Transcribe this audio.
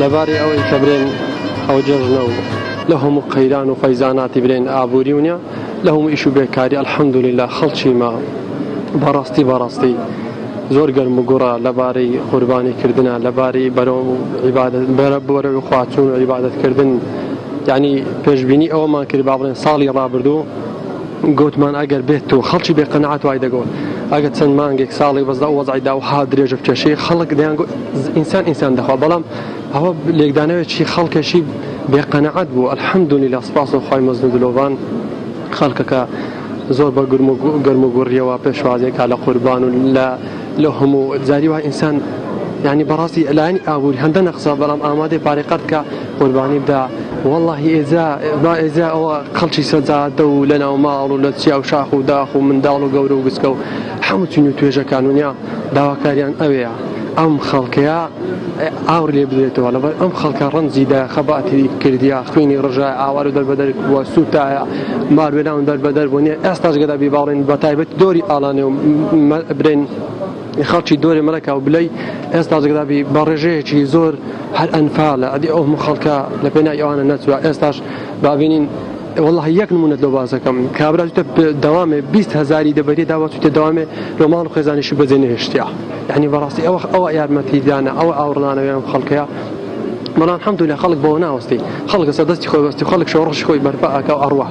لەبارەی ئەوەی کە برێن ئەو جەژنە و لە هەموو قەیران و فەیزاناتی برێن ئابووری ونیە لە هەموو ئیش و بێکاری الحەمدولله خەڵکی ما بەڕاستی زۆر گەرم و گوڕە لەبارەی قوربانیکردنە لەبارەی بەرەو خواچوون و عیبادەتکردن. یعنی پێشبینی ئەوەمان کرد با بڵێن ساڵی ڕابردوو گوتمان ئەگەر بێت و خەڵکی بێقەنەعەت وای دەگۆن ئەگەر چەند مانگێک ساڵی بەزدا وەزعیدا و ها درێژە بچێشەی خەڵک دەیان ئینسان دەخوا بەڵام ئەوە لێکدانەوێکی خەڵکێکی بێقەنەعەت بوو. الحەمدولله سپاس و خوای مەزن دلۆڤان خەڵکەکە زۆر بە گەرم و گوڕیەوە پێشوازێکا لە قوربان و لە هەموو جاری وای ئینسان يعني براسي الآن أقول هندنا خصا بلام آماده بارقات كا قرباني بدا والله إذا أو خلشي سجاد ولنا وما ولا شيء أو شاخ وداخ ومن دالو جورو وجسكو حمد شنو توجه كانونيا دوا كاريان أبيع أم خلقيا أور اللي بديته ولا أم خلقا رنزي دا خباتي كرديا خويني رجاء أورو در بدر وسوتا ماروينا در بدر بني أستاج قدا بيبارين بتايبت دوري آلاني برين خەڵکی دۆری مەلەکە و بلەی ئێستا جگدابی بە ڕێژەیەکی زۆر هەر ئەنفالە ئەدی ئەو خەڵکە لە پێنای ئەوانە نەچوە ئێستاش بابینین والله یەک نمونەت لەو بازەکەم کابرا چوتە دەوامێ 20,000 دەبەری داوا چوتە دەوامێ ڕۆماڵ و خێزانیشی بەجێ نەهێشتیا. یعنی بەڕاستی ئەوە یارمەتیدانە ئەوە ئاوڕڵانەوەیان خەڵکەیە بەڵام الحەمدولله خەڵک بەوە ناوەستی خەڵک سەدەستی خۆی بەستی خەڵک شەڕەشی خۆی بەرپا ئەکا و ئەڕوا.